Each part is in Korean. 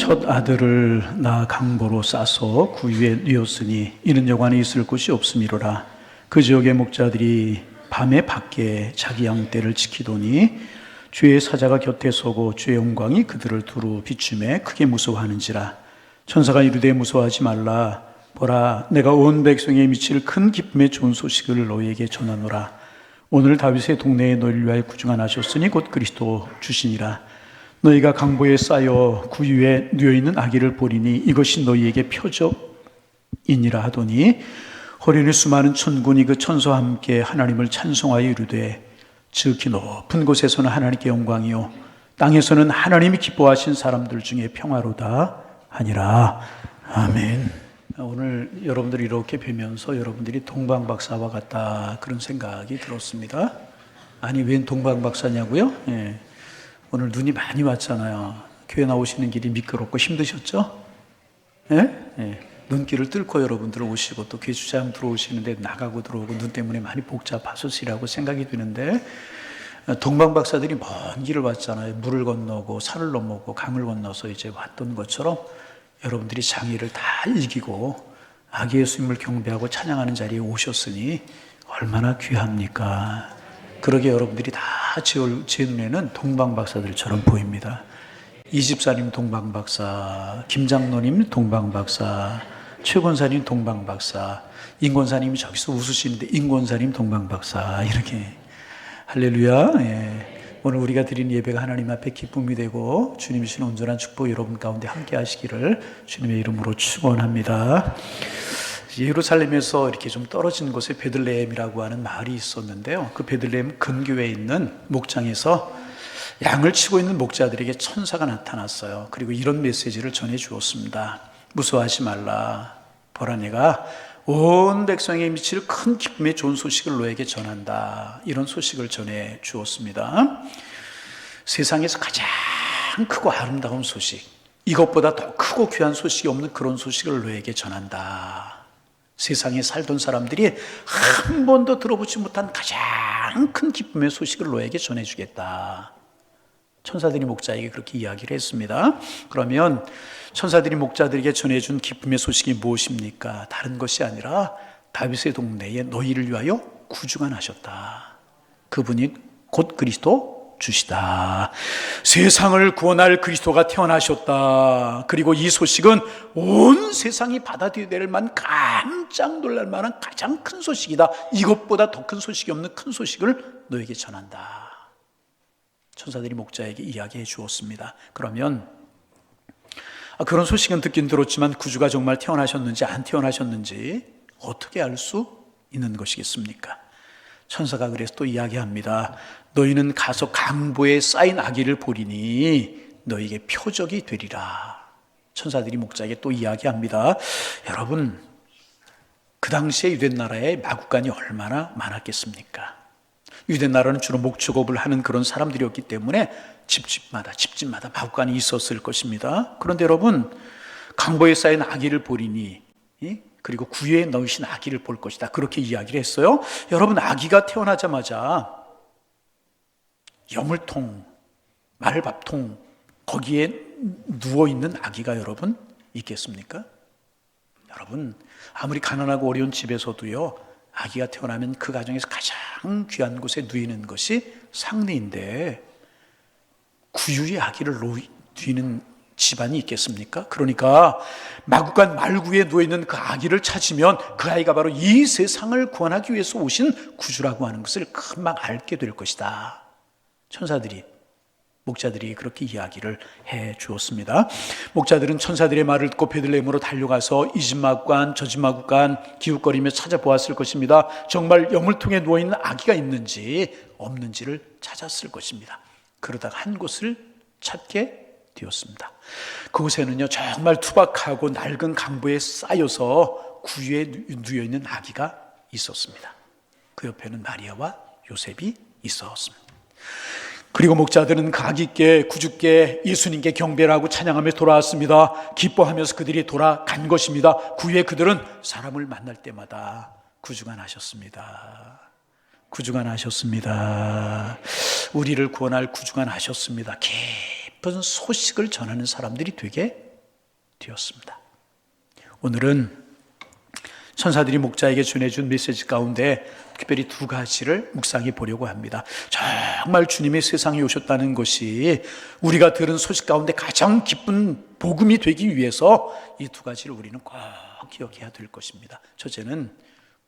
첫 아들을 나 강보로 싸서 구유에 뉘었으니 이는 여관에 있을 곳이 없음이로라. 그 지역의 목자들이 밤에 밖에 자기 양떼를 지키더니 주의 사자가 곁에 서고 주의 영광이 그들을 두루 비추매 크게 무서워하는지라. 천사가 이르되 무서워하지 말라. 보라, 내가 온 백성에 미칠 큰 기쁨의 좋은 소식을 너희에게 전하노라. 오늘 다윗의 동네에 너희를 위하여 구주가 나셨으니 곧 그리스도 주시니라. 너희가 강보에 쌓여 구유에 누워있는 아기를 보리니 이것이 너희에게 표적이니라 하더니 허리는 수많은 천군이 그 천사와 함께 하나님을 찬송하여 이르되 지극히 높은 곳에서는 하나님께 영광이요 땅에서는 하나님이 기뻐하신 사람들 중에 평화로다 하니라. 아멘. 오늘 여러분들이 이렇게 뵈면서 여러분들이 동방박사와 같다 그런 생각이 들었습니다. 아니 웬 동방박사냐고요? 예. 오늘 눈이 많이 왔잖아요. 교회 나오시는 길이 미끄럽고 힘드셨죠? 예? 예. 눈길을 뚫고 여러분들 오시고 또 교회주차장 들어오시는데 나가고 들어오고 눈 때문에 많이 복잡하셨으리라고 생각이 드는데 동방박사들이 먼 길을 왔잖아요. 물을 건너고 산을 넘어고 강을 건너서 이제 왔던 것처럼 여러분들이 장애를 다 이기고 아기 예수님을 경배하고 찬양하는 자리에 오셨으니 얼마나 귀합니까? 그러게 여러분들이 다 제 눈에는 동방박사들처럼 보입니다. 이집사님 동방박사, 김장로님 동방박사, 최권사님 동방박사, 임권사님이 저기서 웃으시는데 임권사님 동방박사 이렇게 할렐루야. 예. 오늘 우리가 드린 예배가 하나님 앞에 기쁨이 되고 주님 주신 온전한 축복 여러분 가운데 함께 하시기를 주님의 이름으로 축원합니다. 예루살렘에서 이렇게 좀 떨어진 곳에 베들레헴이라고 하는 마을이 있었는데요. 그 베들레헴 근교에 있는 목장에서 양을 치고 있는 목자들에게 천사가 나타났어요. 그리고 이런 메시지를 전해 주었습니다. 무서워하지 말라. 보라, 내가 온 백성에 미칠 큰 기쁨의 좋은 소식을 너에게 전한다. 이런 소식을 전해 주었습니다. 세상에서 가장 크고 아름다운 소식, 이것보다 더 크고 귀한 소식이 없는 그런 소식을 너에게 전한다. 세상에 살던 사람들이 한 번도 들어보지 못한 가장 큰 기쁨의 소식을 너에게 전해주겠다. 천사들이 목자에게 그렇게 이야기를 했습니다. 그러면 천사들이 목자들에게 전해준 기쁨의 소식이 무엇입니까? 다른 것이 아니라 다윗의 동네에 너희를 위하여 구주가 나셨다. 그분이 곧 그리스도 주시다. 세상을 구원할 그리스도가 태어나셨다. 그리고 이 소식은 온 세상이 받아들여야 될 만한 깜짝 놀랄 만한 가장 큰 소식이다. 이것보다 더 큰 소식이 없는 큰 소식을 너에게 전한다. 천사들이 목자에게 이야기해 주었습니다. 그러면 그런 소식은 듣긴 들었지만 구주가 정말 태어나셨는지 안 태어나셨는지 어떻게 알 수 있는 것이겠습니까? 천사가 그래서 또 이야기합니다. 너희는 가서 강보에 쌓인 아기를 보리니 너희에게 표적이 되리라. 천사들이 목자에게 또 이야기합니다. 여러분, 그 당시에 유대 나라에 마구간이 얼마나 많았겠습니까? 유대 나라는 주로 목축업을 하는 그런 사람들이었기 때문에 집집마다 마구간이 있었을 것입니다. 그런데 여러분, 강보에 쌓인 아기를 보리니 그리고 구유에 넣으신 아기를 볼 것이다. 그렇게 이야기를 했어요. 여러분, 아기가 태어나자마자 여물통, 말밥통 거기에 누워있는 아기가 여러분 있겠습니까? 여러분, 아무리 가난하고 어려운 집에서도요, 아기가 태어나면 그 가정에서 가장 귀한 곳에 누이는 것이 상례인데 구유의 아기를 누이는 집안이 있겠습니까? 그러니까 마구간 말구에 누워있는 그 아기를 찾으면 그 아이가 바로 이 세상을 구원하기 위해서 오신 구주라고 하는 것을 금방 알게 될 것이다. 천사들이, 목자들이 그렇게 이야기를 해 주었습니다. 목자들은 천사들의 말을 듣고 베들레헴으로 달려가서 이 집 마구간 저 집 마구간 기웃거리며 찾아보았을 것입니다. 정말 여물통에 누워있는 아기가 있는지 없는지를 찾았을 것입니다. 그러다가 한 곳을 찾게 되었습니다. 그곳에는요, 정말 투박하고 낡은 강보에 쌓여서 구유에 누워있는 아기가 있었습니다. 그 옆에는 마리아와 요셉이 있었습니다. 그리고 목자들은 그 아기께, 구주께, 예수님께 경배를 하고 찬양하며 돌아왔습니다. 기뻐하면서 그들이 돌아간 것입니다. 구유에 그들은 사람을 만날 때마다 구주가 나셨습니다. 구주가 나셨습니다. 우리를 구원할 구주가 나셨습니다. 깊은 소식을 전하는 사람들이 되게 되었습니다. 오늘은 천사들이 목자에게 전해준 메시지 가운데 특별히 두 가지를 묵상해 보려고 합니다. 정말 주님의 세상에 오셨다는 것이 우리가 들은 소식 가운데 가장 기쁜 복음이 되기 위해서 이 두 가지를 우리는 꼭 기억해야 될 것입니다. 첫째는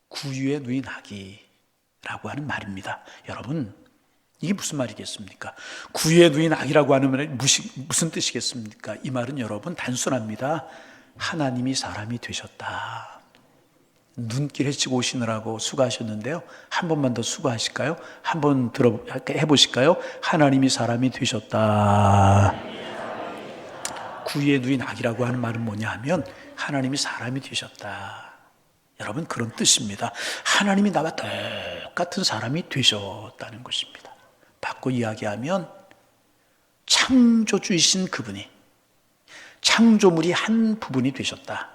구유에 누인 아기라고 하는 말입니다. 여러분, 이게 무슨 말이겠습니까? 구유에 누인 아기라고 하는 말이 무슨 뜻이겠습니까? 이 말은 여러분 단순합니다. 하나님이 사람이 되셨다. 눈길 헤치고 오시느라고 수고하셨는데요. 한 번만 더 수고하실까요? 한번 해보실까요? 하나님이 사람이 되셨다. 구유에 누인 아기라고 하는 말은 뭐냐 하면 하나님이 사람이 되셨다. 여러분, 그런 뜻입니다. 하나님이 나와 똑같은 사람이 되셨다는 것입니다. 바꿔 이야기하면 창조주이신 그분이 창조물이 한 부분이 되셨다.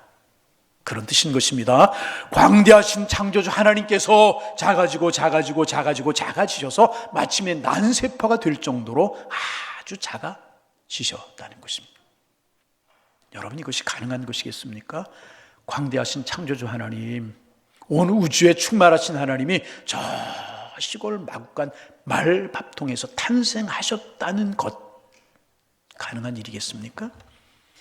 그런 뜻인 것입니다. 광대하신 창조주 하나님께서 작아지셔서 마침내 난세파가 될 정도로 아주 작아지셨다는 것입니다. 여러분, 이것이 가능한 것이겠습니까? 광대하신 창조주 하나님, 온 우주에 충만하신 하나님이 저 시골 마구간 말밥통에서 탄생하셨다는 것, 가능한 일이겠습니까?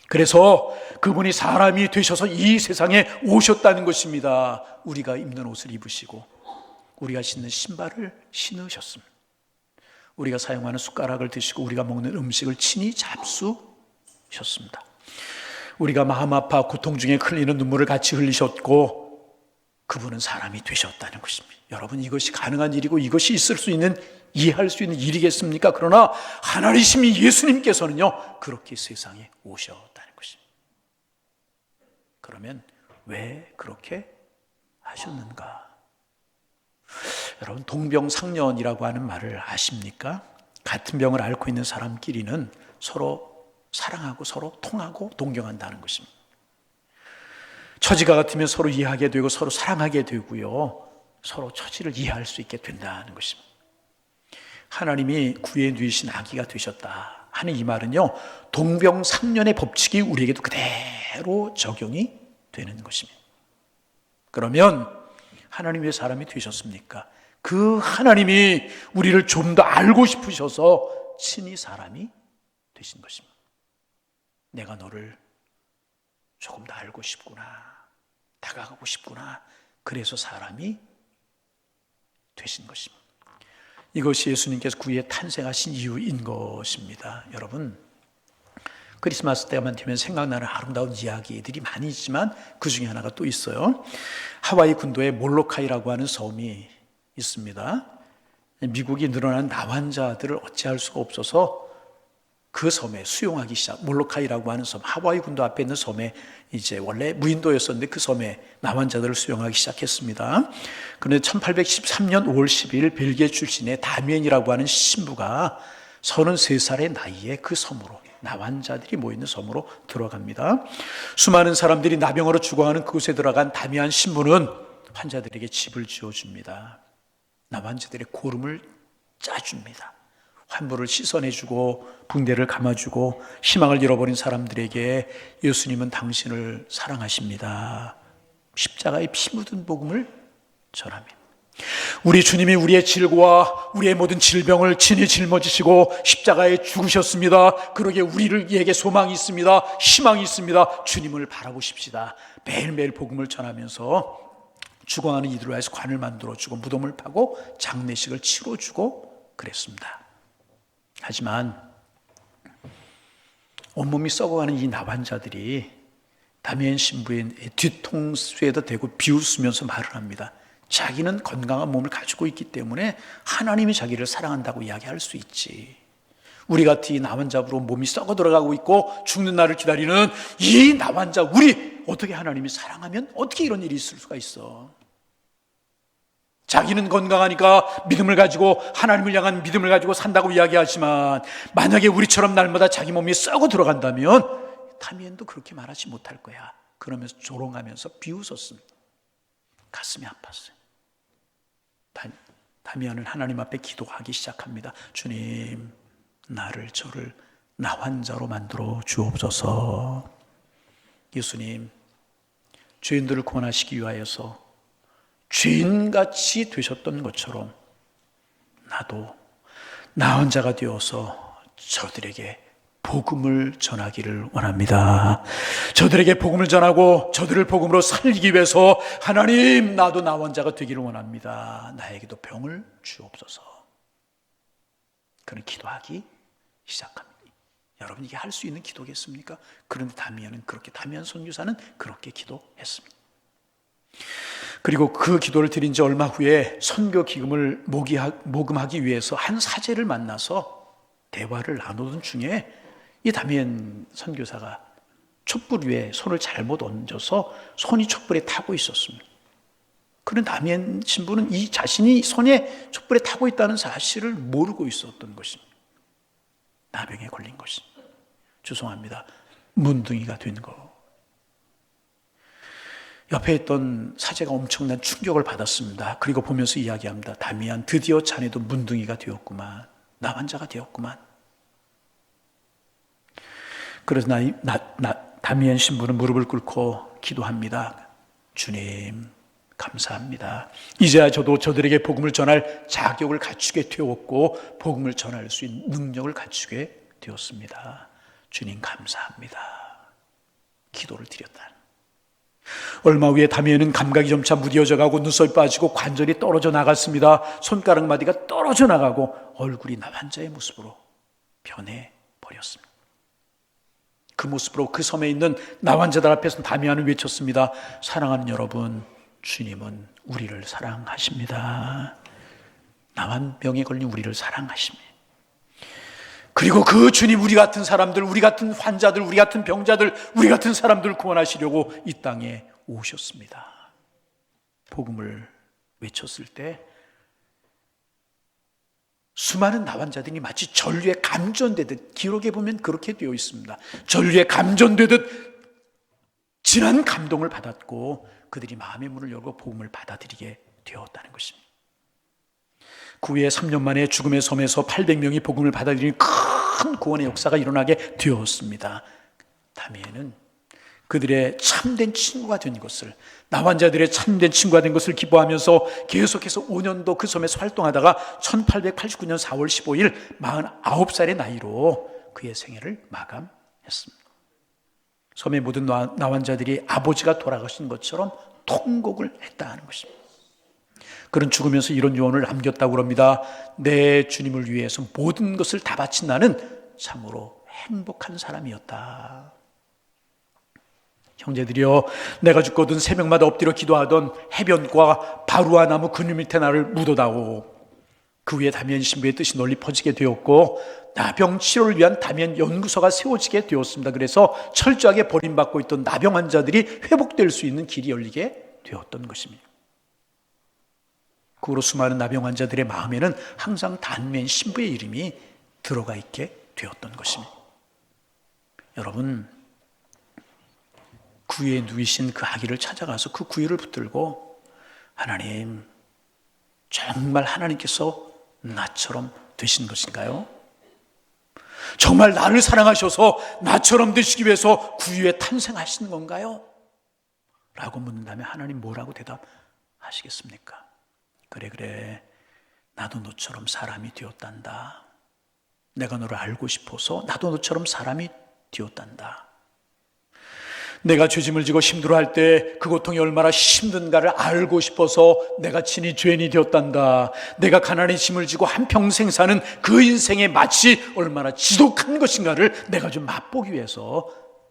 그래서 그분이 사람이 되셔서 이 세상에 오셨다는 것입니다. 우리가 입는 옷을 입으시고 우리가 신는 신발을 신으셨습니다. 우리가 사용하는 숟가락을 드시고 우리가 먹는 음식을 친히 잡수셨습니다. 우리가 마음 아파 고통 중에 흘리는 눈물을 같이 흘리셨고 그분은 사람이 되셨다는 것입니다. 여러분, 이것이 가능한 일이고 이것이 있을 수 있는, 이해할 수 있는 일이겠습니까? 그러나 하나님이신 예수님께서는요, 그렇게 세상에 오셨다는 것입니다. 그러면 왜 그렇게 하셨는가? 여러분, 동병상련이라고 하는 말을 아십니까? 같은 병을 앓고 있는 사람끼리는 서로 사랑하고 서로 통하고 동경한다는 것입니다. 처지가 같으면 서로 이해하게 되고 서로 사랑하게 되고요, 서로 처지를 이해할 수 있게 된다는 것입니다. 하나님이 구유에 누이신 아기가 되셨다 하는 이 말은요, 동병상련의 법칙이 우리에게도 그대로 적용이 되는 것입니다. 그러면 하나님이 왜 사람이 되셨습니까? 그 하나님이 우리를 좀 더 알고 싶으셔서 친히 사람이 되신 것입니다. 내가 너를 조금 더 알고 싶구나, 다가가고 싶구나, 그래서 사람이 되신 것입니다. 이것이 예수님께서 구유에 탄생하신 이유인 것입니다. 여러분, 크리스마스 때만 되면 생각나는 아름다운 이야기들이 많이 있지만 그 중에 하나가 또 있어요. 하와이 군도에 몰로카이라고 하는 섬이 있습니다. 미국이 늘어난 나환자들을 어찌할 수가 없어서 그 섬에 수용하기 몰로카이라고 하는 섬, 하와이 군도 앞에 있는 섬에 이제 원래 무인도였었는데 그 섬에 나환자들을 수용하기 시작했습니다. 그런데 1813년 5월 10일 벨기에 출신의 다미엔이라고 하는 신부가 33살의 나이에 그 섬으로, 나환자들이 모이는 섬으로 들어갑니다. 수많은 사람들이 나병으로 죽어가는 그곳에 들어간 다미안 신부는 환자들에게 집을 지어줍니다. 나환자들의 고름을 짜줍니다. 환부를 씻어내주고 붕대를 감아주고 희망을 잃어버린 사람들에게 예수님은 당신을 사랑하십니다, 십자가에 피 묻은 복음을 전하며, 우리 주님이 우리의 질고와 우리의 모든 질병을 친히 짊어지시고 십자가에 죽으셨습니다. 그러기에 우리에게 소망이 있습니다, 희망이 있습니다. 주님을 바라보십시다. 매일매일 복음을 전하면서 죽어가는 이들을 위해서 관을 만들어주고 무덤을 파고 장례식을 치러주고 그랬습니다. 하지만 온몸이 썩어가는 이 나환자들이 다미엔 신부의 뒤통수에다 대고 비웃으면서 말을 합니다. 자기는 건강한 몸을 가지고 있기 때문에 하나님이 자기를 사랑한다고 이야기할 수 있지, 우리 같은 이 나환자로 몸이 썩어 들어가고 있고 죽는 날을 기다리는 이 나환자, 우리 어떻게 하나님이 사랑하면 어떻게 이런 일이 있을 수가 있어? 자기는 건강하니까 믿음을 가지고, 하나님을 향한 믿음을 가지고 산다고 이야기하지만 만약에 우리처럼 날마다 자기 몸이 썩어 들어간다면 다미엔도 그렇게 말하지 못할 거야. 그러면서 조롱하면서 비웃었습니다. 가슴이 아팠어요. 다미안은 하나님 앞에 기도하기 시작합니다. 주님, 저를 나환자로 만들어 주옵소서. 예수님, 죄인들을 구원하시기 위하여서 죄인같이 되셨던 것처럼 나도 나은 자가 되어서 저들에게 복음을 전하기를 원합니다. 저들에게 복음을 전하고 저들을 복음으로 살리기 위해서 하나님, 나도 나은 자가 되기를 원합니다. 나에게도 병을 주옵소서. 그는 기도하기 시작합니다. 여러분, 이게 할 수 있는 기도겠습니까? 그런데 다미안 선교사는 그렇게 기도했습니다. 그리고 그 기도를 드린 지 얼마 후에 선교 기금을 모금하기 위해서 한 사제를 만나서 대화를 나누던 중에 이 다미안 선교사가 촛불 위에 손을 잘못 얹어서 손이 촛불에 타고 있었습니다. 그런 다미안 신부는 이 자신이 손에 촛불에 타고 있다는 사실을 모르고 있었던 것입니다. 나병에 걸린 것입니다. 죄송합니다. 문둥이가 된 거. 옆에 있던 사제가 엄청난 충격을 받았습니다. 그리고 보면서 이야기합니다. 다미안, 드디어 자네도 문둥이가 되었구만. 나환자가 되었구만. 그래서 다미안 신부는 무릎을 꿇고 기도합니다. 주님, 감사합니다. 이제야 저도 저들에게 복음을 전할 자격을 갖추게 되었고 복음을 전할 수 있는 능력을 갖추게 되었습니다. 주님, 감사합니다. 기도를 드렸다. 얼마 후에 다미안은 감각이 점차 무뎌져 가고 눈썹이 빠지고 관절이 떨어져 나갔습니다. 손가락 마디가 떨어져 나가고 얼굴이 나환자의 모습으로 변해버렸습니다. 그 모습으로 그 섬에 있는 나환자들 앞에서 다미안은 외쳤습니다. 사랑하는 여러분, 주님은 우리를 사랑하십니다. 나환병에 걸린 우리를 사랑하십니다. 그리고 그 주님, 우리 같은 사람들, 우리 같은 환자들, 우리 같은 병자들, 우리 같은 사람들을 구원하시려고 이 땅에 오셨습니다. 복음을 외쳤을 때 수많은 나환자들이 마치 전류에 감전되듯, 기록에 보면 그렇게 되어 있습니다. 전류에 감전되듯 진한 감동을 받았고 그들이 마음의 문을 열고 복음을 받아들이게 되었다는 것입니다. 그 후에 3년 만에 죽음의 섬에서 800명이 복음을 받아들이는 큰 구원의 역사가 일어나게 되었습니다. 다미안은 그들의 참된 친구가 된 것을, 나환자들의 참된 친구가 된 것을 기뻐하면서 계속해서 5년도 그 섬에서 활동하다가 1889년 4월 15일 49살의 나이로 그의 생애를 마감했습니다. 섬의 모든 나환자들이 아버지가 돌아가신 것처럼 통곡을 했다 하는 것입니다. 그는 죽으면서 이런 유언을 남겼다고 합니다. 내 주님을 위해서 모든 것을 다 바친 나는 참으로 행복한 사람이었다. 형제들이여, 내가 죽거든 새벽마다 엎드려 기도하던 해변과 바루아 나무 그늘 밑에 나를 묻어다오. 그 후에 다미안 신부의 뜻이 널리 퍼지게 되었고 나병 치료를 위한 다미안 연구소가 세워지게 되었습니다. 그래서 철저하게 버림받고 있던 나병 환자들이 회복될 수 있는 길이 열리게 되었던 것입니다. 그 후로 수많은 나병 환자들의 마음에는 항상 다미안 신부의 이름이 들어가 있게 되었던 것입니다. 여러분, 구유에 누이신 그 아기를 찾아가서 그 구유를 붙들고 하나님, 정말 하나님께서 나처럼 되신 것인가요? 정말 나를 사랑하셔서 나처럼 되시기 위해서 구유에 탄생하신 건가요? 라고 묻는다면 하나님 뭐라고 대답하시겠습니까? 그래, 나도 너처럼 사람이 되었단다. 내가 너를 알고 싶어서 나도 너처럼 사람이 되었단다. 내가 죄짐을 지고 힘들어할 때 그 고통이 얼마나 힘든가를 알고 싶어서 내가 친히 죄인이 되었단다. 내가 가난의 짐을 지고 한평생 사는 그 인생의 맛이 얼마나 지독한 것인가를 내가 좀 맛보기 위해서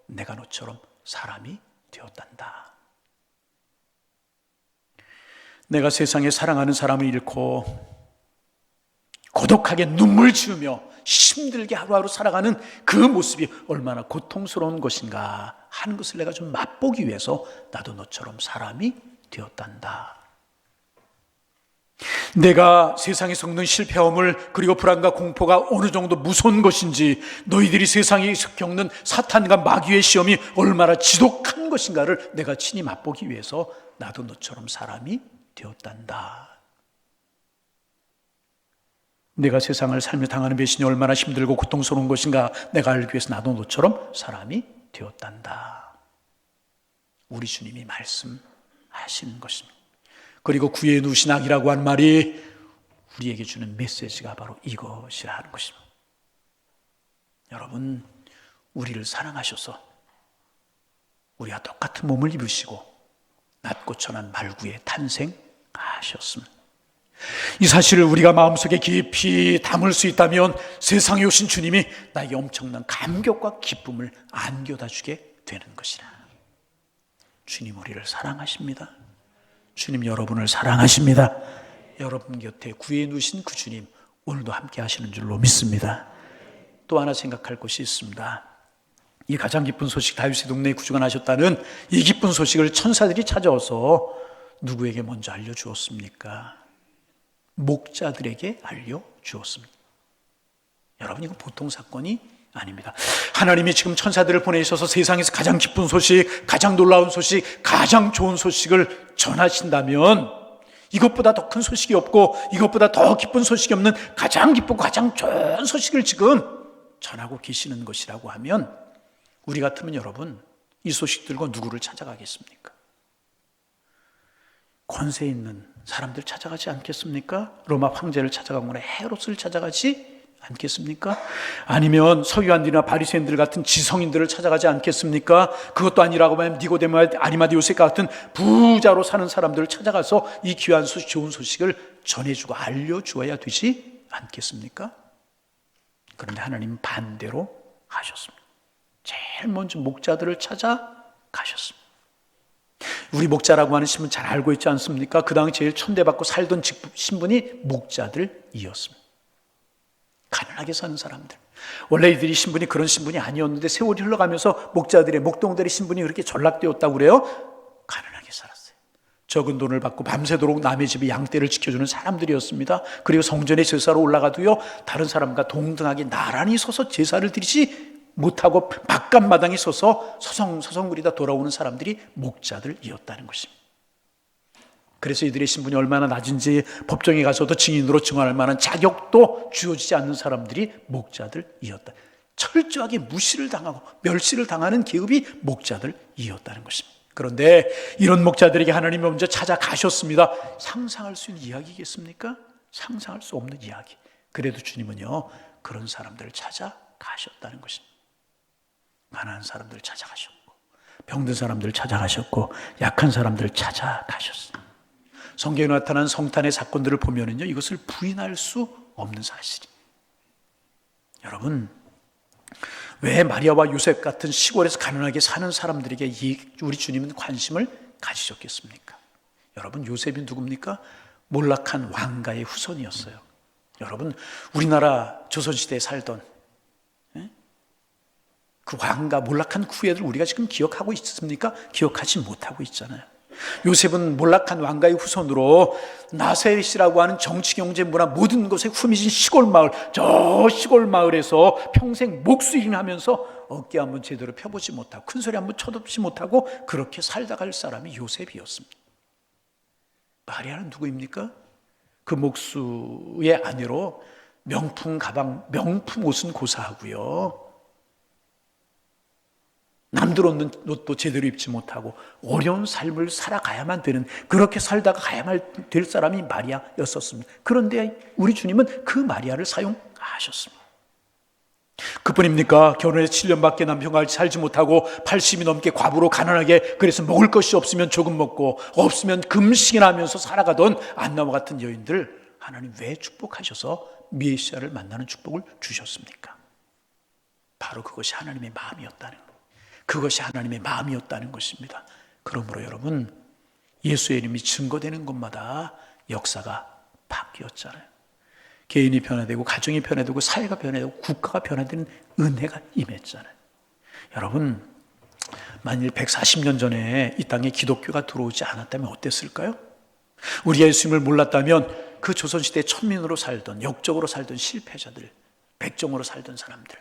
내가 너처럼 사람이 되었단다. 내가 세상에 사랑하는 사람을 잃고 고독하게 눈물 지으며 힘들게 하루하루 살아가는 그 모습이 얼마나 고통스러운 것인가 하는 것을 내가 좀 맛보기 위해서 나도 너처럼 사람이 되었단다. 내가 세상에 겪는 실패함을, 그리고 불안과 공포가 어느 정도 무서운 것인지, 너희들이 세상에 겪는 사탄과 마귀의 시험이 얼마나 지독한 것인가를 내가 친히 맛보기 위해서 나도 너처럼 사람이 되었단다. 내가 세상을 살며 당하는 배신이 얼마나 힘들고 고통스러운 것인가 내가 알기 위해서 나도 너처럼 사람이 되었단다. 우리 주님이 말씀하시는 것입니다. 그리고 구에 누신 악이라고 한 말이 우리에게 주는 메시지가 바로 이것이라 하는 것입니다. 여러분, 우리를 사랑하셔서 우리와 똑같은 몸을 입으시고 낮고 천한 말구에 탄생하셨습니다. 이 사실을 우리가 마음속에 깊이 담을 수 있다면 세상에 오신 주님이 나에게 엄청난 감격과 기쁨을 안겨다 주게 되는 것이라. 주님 우리를 사랑하십니다. 주님 여러분을 사랑하십니다. 여러분 곁에 구해 누신 그 주님 오늘도 함께 하시는 줄로 믿습니다. 또 하나 생각할 것이 있습니다. 이 가장 기쁜 소식, 다윗의 동네에 구주가 나셨다는 이 기쁜 소식을 천사들이 찾아와서 누구에게 먼저 알려주었습니까? 목자들에게 알려주었습니다. 여러분, 이거 보통 사건이 아닙니다. 하나님이 지금 천사들을 보내셔서 세상에서 가장 기쁜 소식, 가장 놀라운 소식, 가장 좋은 소식을 전하신다면 이것보다 더 큰 소식이 없고 이것보다 더 기쁜 소식이 없는 가장 기쁘고 가장 좋은 소식을 지금 전하고 계시는 것이라고 하면 우리 같으면 여러분 이 소식 들고 누구를 찾아가겠습니까? 권세 있는 사람들 찾아가지 않겠습니까? 로마 황제를 찾아가거나 헤롯을 찾아가지 않겠습니까? 아니면 서기관들이나 바리새인들 같은 지성인들을 찾아가지 않겠습니까? 그것도 아니라고 하면 니고데모, 아리마디오스 같은 부자로 사는 사람들을 찾아가서 이 귀한 소식, 좋은 소식을 전해주고 알려주어야 되지 않겠습니까? 그런데 하나님은 반대로 하셨습니다. 제일 먼저 목자들을 찾아가셨습니다. 우리 목자라고 하는 신분 잘 알고 있지 않습니까? 그 당시 제일 천대받고 살던 신분이 목자들이었습니다. 가난하게 사는 사람들. 원래 이들이 신분이 그런 신분이 아니었는데 세월이 흘러가면서 목자들의, 목동들의 신분이 그렇게 전락되었다고 그래요. 가난하게 살았어요. 적은 돈을 받고 밤새도록 남의 집에 양떼를 지켜주는 사람들이었습니다. 그리고 성전에 제사로 올라가도요, 다른 사람과 동등하게 나란히 서서 제사를 드리지 못하고 바깥마당에 서서 서성거리다 돌아오는 사람들이 목자들이었다는 것입니다. 그래서 이들의 신분이 얼마나 낮은지 법정에 가서도 증인으로 증언할 만한 자격도 주어지지 않는 사람들이 목자들이었다. 철저하게 무시를 당하고 멸시를 당하는 계급이 목자들이었다는 것입니다. 그런데 이런 목자들에게 하나님이 먼저 찾아가셨습니다. 상상할 수 있는 이야기겠습니까? 상상할 수 없는 이야기. 그래도 주님은요, 그런 사람들을 찾아가셨다는 것입니다. 가난한 사람들을 찾아가셨고, 병든 사람들을 찾아가셨고, 약한 사람들을 찾아가셨어요. 성경에 나타난 성탄의 사건들을 보면은요, 이것을 부인할 수 없는 사실이에요. 여러분, 왜 마리아와 요셉 같은 시골에서 가난하게 사는 사람들에게 우리 주님은 관심을 가지셨겠습니까? 여러분, 요셉이 누굽니까? 몰락한 왕가의 후손이었어요. 여러분, 우리나라 조선시대에 살던 그 왕가, 몰락한 후예들 우리가 지금 기억하고 있습니까? 기억하지 못하고 있잖아요. 요셉은 몰락한 왕가의 후손으로 나사렛이라고 하는 정치, 경제, 문화 모든 것에 후미진 시골 마을, 저 시골 마을에서 평생 목수일을 하면서 어깨 한번 제대로 펴보지 못하고 큰 소리 한번 쳐보지 못하고 그렇게 살다 갈 사람이 요셉이었습니다. 마리아는 누구입니까? 그 목수의 아내로 명품 가방, 명품 옷은 고사하고요, 남들 얻는 옷도 제대로 입지 못하고 어려운 삶을 살아가야만 되는, 그렇게 살다가 가야만 될 사람이 마리아였었습니다. 그런데 우리 주님은 그 마리아를 사용하셨습니다. 그뿐입니까? 결혼해서 7년밖에 남편과 살지 못하고 80이 넘게 과부로 가난하게, 그래서 먹을 것이 없으면 조금 먹고 없으면 금식이나 하면서 살아가던 안나와 같은 여인들 하나님 왜 축복하셔서 메시아를 만나는 축복을 주셨습니까? 바로 그것이 하나님의 마음이었다는 것. 그것이 하나님의 마음이었다는 것입니다. 그러므로 여러분, 예수의 이름이 증거되는 곳마다 역사가 바뀌었잖아요. 개인이 변화되고 가정이 변화되고 사회가 변화되고 국가가 변화되는 은혜가 임했잖아요. 여러분, 만일 140년 전에 이 땅에 기독교가 들어오지 않았다면 어땠을까요? 우리가 예수님을 몰랐다면 그 조선시대에 천민으로 살던, 역적으로 살던 실패자들, 백정으로 살던 사람들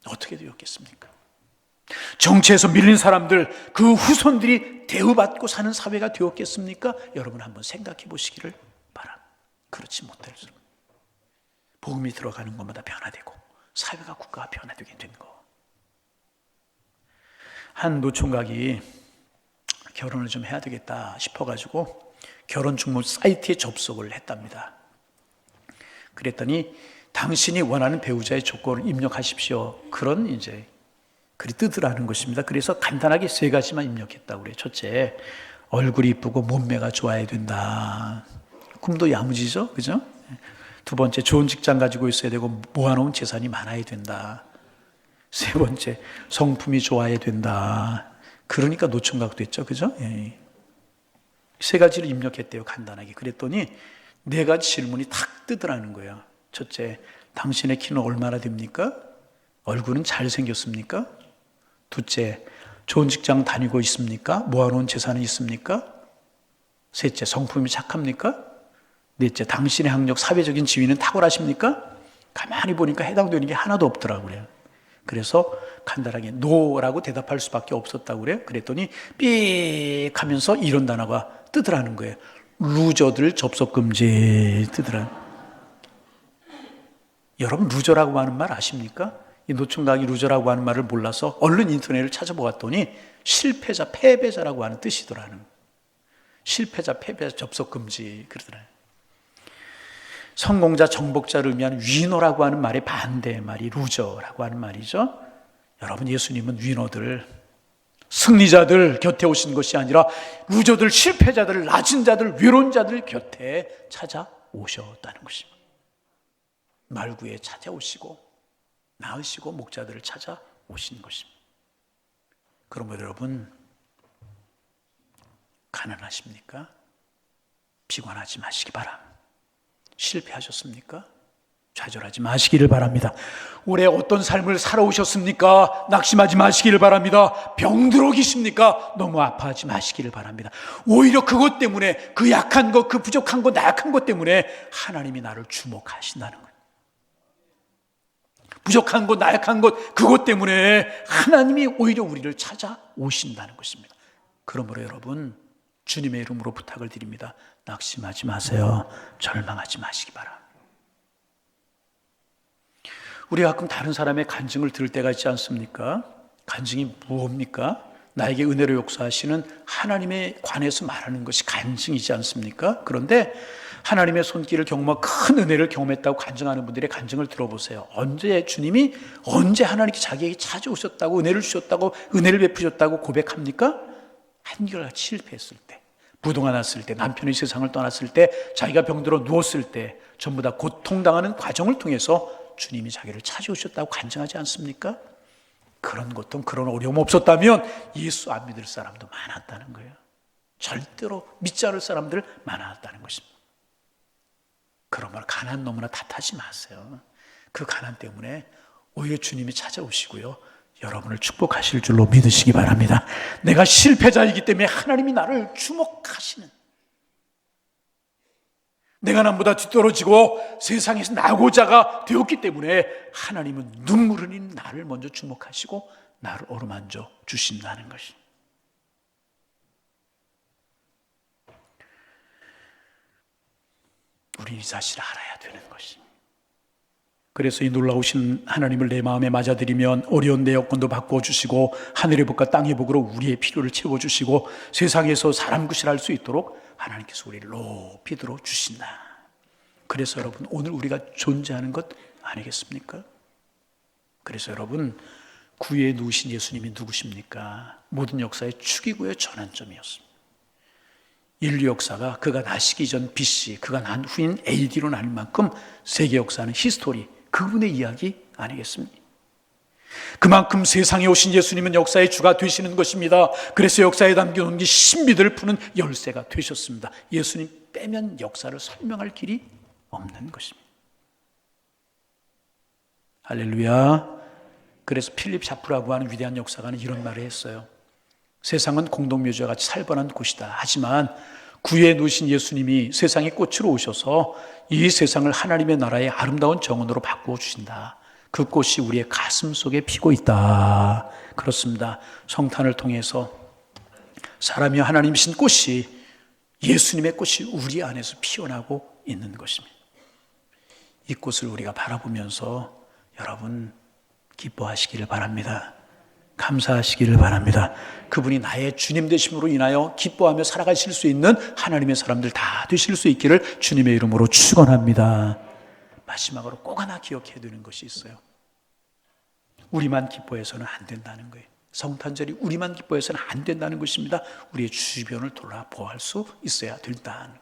어떻게 되었겠습니까? 정치에서 밀린 사람들, 그 후손들이 대우받고 사는 사회가 되었겠습니까? 여러분 한번 생각해 보시기를 바랍니다. 그렇지 못할 수. 복음이 들어가는 것마다 변화되고 사회가 국가가 변화되게 된 거. 한 노총각이 결혼을 좀 해야 되겠다 싶어가지고 결혼 중모 사이트에 접속을 했답니다. 그랬더니 당신이 원하는 배우자의 조건을 입력하십시오. 그런 이제 글이 뜨더라는 것입니다. 그래서 간단하게 세 가지만 입력했다고 그래요. 첫째, 얼굴이 이쁘고 몸매가 좋아야 된다. 꿈도 야무지죠? 그죠? 두 번째, 좋은 직장 가지고 있어야 되고 모아놓은 재산이 많아야 된다. 세 번째, 성품이 좋아야 된다. 그러니까 노총각 됐죠. 그죠? 예. 세 가지를 입력했대요. 간단하게. 그랬더니 네 가지 질문이 탁 뜨더라는 거예요. 첫째, 당신의 키는 얼마나 됩니까? 얼굴은 잘생겼습니까? 둘째, 좋은 직장 다니고 있습니까? 모아놓은 재산이 있습니까? 셋째, 성품이 착합니까? 넷째, 당신의 학력, 사회적인 지위는 탁월하십니까? 가만히 보니까 해당되는 게 하나도 없더라고요. 그래요. 그래서 간단하게 노라고 대답할 수밖에 없었다고 그래요. 그랬더니 삑 하면서 이런 단어가 뜨더라는 거예요. 루저들 접속 금지 뜨더라. 여러분 루저라고 하는 말 아십니까? 이 노총각이 루저라고 하는 말을 몰라서 얼른 인터넷을 찾아보았더니 실패자, 패배자라고 하는 뜻이더라는 거예요. 실패자, 패배자 접속 금지 그러더라고요. 성공자, 정복자를 의미하는 위너라고 하는 말의 반대의 말이 루저라고 하는 말이죠. 여러분 예수님은 위너들, 승리자들 곁에 오신 것이 아니라 루저들, 실패자들, 낮은 자들, 외로운 자들 곁에 찾아오셨다는 것입니다. 말구에 찾아오시고 낳으시고 목자들을 찾아오신 것입니다. 그러므로 여러분 가난하십니까? 비관하지 마시기 바랍니다. 실패하셨습니까? 좌절하지 마시기를 바랍니다. 올해 어떤 삶을 살아오셨습니까? 낙심하지 마시기를 바랍니다. 병들어 계십니까? 너무 아파하지 마시기를 바랍니다. 오히려 그것 때문에 그 약한 것, 그 부족한 것, 나약한 것 때문에 하나님이 나를 주목하신다는 거예요. 부족한 것, 나약한 것, 그것 때문에 하나님이 오히려 우리를 찾아오신다는 것입니다. 그러므로 여러분 주님의 이름으로 부탁을 드립니다. 낙심하지 마세요. 절망하지 마시기 바랍니다. 우리가 가끔 다른 사람의 간증을 들을 때가 있지 않습니까? 간증이 무엇입니까? 나에게 은혜로 역사하시는 하나님에 관해서 말하는 것이 간증이지 않습니까? 그런데 하나님의 손길을 경험하고 큰 은혜를 경험했다고 간증하는 분들의 간증을 들어보세요. 주님이 언제 하나님께 자기에게 찾아오셨다고 은혜를 주셨다고 은혜를 베푸셨다고 고백합니까? 한결같이 실패했을 때, 부도가 났을 때, 남편이 세상을 떠났을 때, 자기가 병들어 누웠을 때 전부 다 고통당하는 과정을 통해서 주님이 자기를 찾아오셨다고 간증하지 않습니까? 그런 고통, 그런 어려움 없었다면 예수 안 믿을 사람도 많았다는 거예요. 절대로 믿지 않을 사람들 많았다는 것입니다. 그러므로 가난 너무나 탓하지 마세요. 그 가난 때문에 오히려 주님이 찾아오시고요, 여러분을 축복하실 줄로 믿으시기 바랍니다. 내가 실패자이기 때문에 하나님이 나를 주목하시는, 내가 남보다 뒤떨어지고 세상에서 낙오자가 되었기 때문에 하나님은 눈물 흘리는 나를 먼저 주목하시고 나를 어루만져 주신다는 것입니다. 우리 이 사실을 알아야 되는 것입니다. 그래서 이 놀라우신 하나님을 내 마음에 맞아들이면 어려운 내 여건도 바꿔주시고 하늘의 복과 땅의 복으로 우리의 필요를 채워주시고 세상에서 사람 구실할 수 있도록 하나님께서 우리를 높이 들어주신다. 그래서 여러분 오늘 우리가 존재하는 것 아니겠습니까? 그래서 여러분 구유에 누우신 예수님이 누구십니까? 모든 역사의 축이고의 전환점이었습니다. 인류 역사가 그가 나시기 전 BC, 그가 난 후인 AD로 나눌 만큼 세계 역사는 히스토리, 그분의 이야기 아니겠습니까? 그만큼 세상에 오신 예수님은 역사의 주가 되시는 것입니다. 그래서 역사에 담겨놓은 게 신비들을 푸는 열쇠가 되셨습니다. 예수님 빼면 역사를 설명할 길이 없는 것입니다. 할렐루야. 그래서 필립 샤프라고 하는 위대한 역사가는 이런 말을 했어요. 세상은 공동묘지와 같이 살벌한 곳이다. 하지만 구유에 누우신 예수님이 세상의 꽃으로 오셔서 이 세상을 하나님의 나라의 아름다운 정원으로 바꾸어 주신다. 그 꽃이 우리의 가슴 속에 피고 있다. 그렇습니다. 성탄을 통해서 사람이 하나님이신 꽃이, 예수님의 꽃이 우리 안에서 피어나고 있는 것입니다. 이 꽃을 우리가 바라보면서 여러분 기뻐하시기를 바랍니다. 감사하시기를 바랍니다. 그분이 나의 주님 되심으로 인하여 기뻐하며 살아가실 수 있는 하나님의 사람들 다 되실 수 있기를 주님의 이름으로 축원합니다. 마지막으로 꼭 하나 기억해야 되는 것이 있어요. 우리만 기뻐해서는 안 된다는 거예요. 성탄절이 우리만 기뻐해서는 안 된다는 것입니다. 우리의 주변을 돌아보아할 수 있어야 된다는.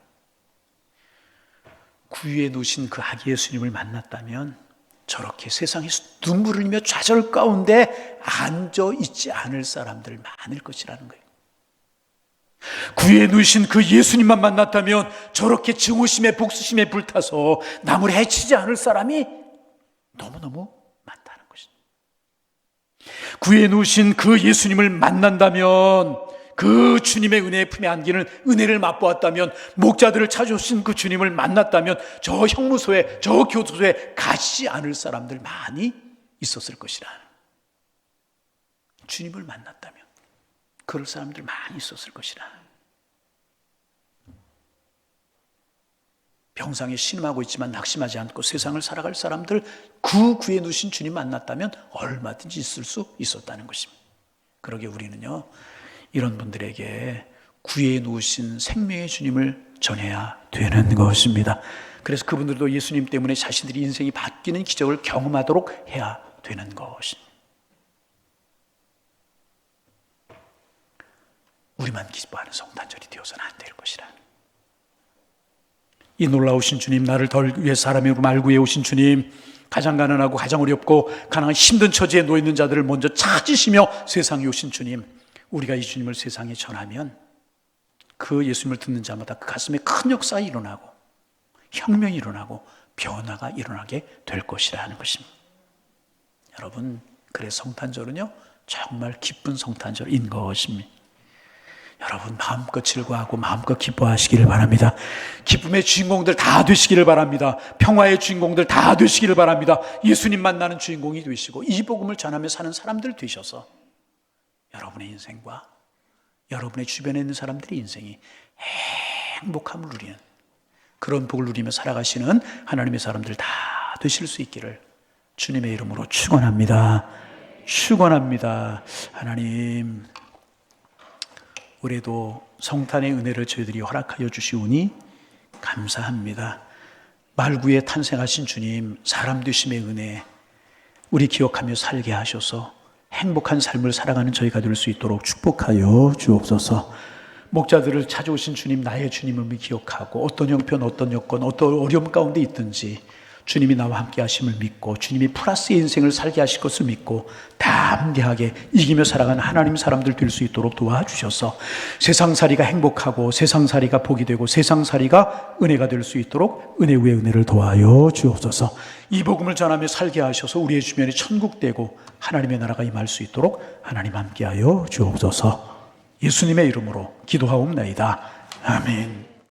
구유에 누신 그 아기 예수님을 만났다면 저렇게 세상에서 눈물을 흘리며 좌절 가운데 앉아 있지 않을 사람들 많을 것이라는 거예요. 구유에 누신 그 예수님만 만났다면 저렇게 증오심에 복수심에 불타서 남을 해치지 않을 사람이 너무너무 많다는 것입니다. 구유에 누신 그 예수님을 만난다면, 그 주님의 은혜의 품에 안기는 은혜를 맛보았다면, 목자들을 찾아오신 그 주님을 만났다면 저 형무소에, 저 교도소에 가지 않을 사람들 많이 있었을 것이라. 주님을 만났다면 그럴 사람들 많이 있었을 것이라. 병상에 신음하고 있지만 낙심하지 않고 세상을 살아갈 사람들, 그 구에 누신 주님 만났다면 얼마든지 있을 수 있었다는 것입니다. 그러게 우리는요, 이런 분들에게 구에 누우신 생명의 주님을 전해야 되는 것입니다. 그래서 그분들도 예수님 때문에 자신들이 인생이 바뀌는 기적을 경험하도록 해야 되는 것입니다. 우리만 기뻐하는 성탄절이 되어서는 안 될 것이라. 이 놀라우신 주님, 나를 덜 위해 사람으로 말고 해 오신 주님, 가장 가난하고 가장 어렵고 가난한 힘든 처지에 놓여 있는 자들을 먼저 찾으시며 세상에 오신 주님, 우리가 이 주님을 세상에 전하면 그 예수님을 듣는 자마다 그 가슴에 큰 역사가 일어나고 혁명이 일어나고 변화가 일어나게 될 것이라 하는 것입니다. 여러분, 그래서 성탄절은요 정말 기쁜 성탄절인 것입니다. 여러분, 마음껏 즐거워하고 마음껏 기뻐하시기를 바랍니다. 기쁨의 주인공들 다 되시기를 바랍니다. 평화의 주인공들 다 되시기를 바랍니다. 예수님 만나는 주인공이 되시고 이 복음을 전하며 사는 사람들 되셔서 여러분의 인생과 여러분의 주변에 있는 사람들의 인생이 행복함을 누리는, 그런 복을 누리며 살아가시는 하나님의 사람들 다 되실 수 있기를 주님의 이름으로 축원합니다. 축원합니다. 하나님, 올해도 성탄의 은혜를 저희들이 허락하여 주시오니 감사합니다. 말구에 탄생하신 주님, 사람 되심의 은혜 우리 기억하며 살게 하셔서 행복한 삶을 살아가는 저희가 될 수 있도록 축복하여 주옵소서. 목자들을 찾아오신 주님, 나의 주님을 기억하고 어떤 형편, 어떤 여건, 어떤 어려움 가운데 있든지 주님이 나와 함께 하심을 믿고 주님이 플러스의 인생을 살게 하실 것을 믿고 담대하게 이기며 살아가는 하나님 사람들 될 수 있도록 도와주셔서 세상살이가 행복하고 세상살이가 복이 되고 세상살이가 은혜가 될 수 있도록 은혜 위에 은혜를 도와여 주옵소서. 이 복음을 전하며 살게 하셔서 우리의 주변에 천국 되고 하나님의 나라가 임할 수 있도록 하나님 함께하여 주옵소서. 예수님의 이름으로 기도하옵나이다. 아멘.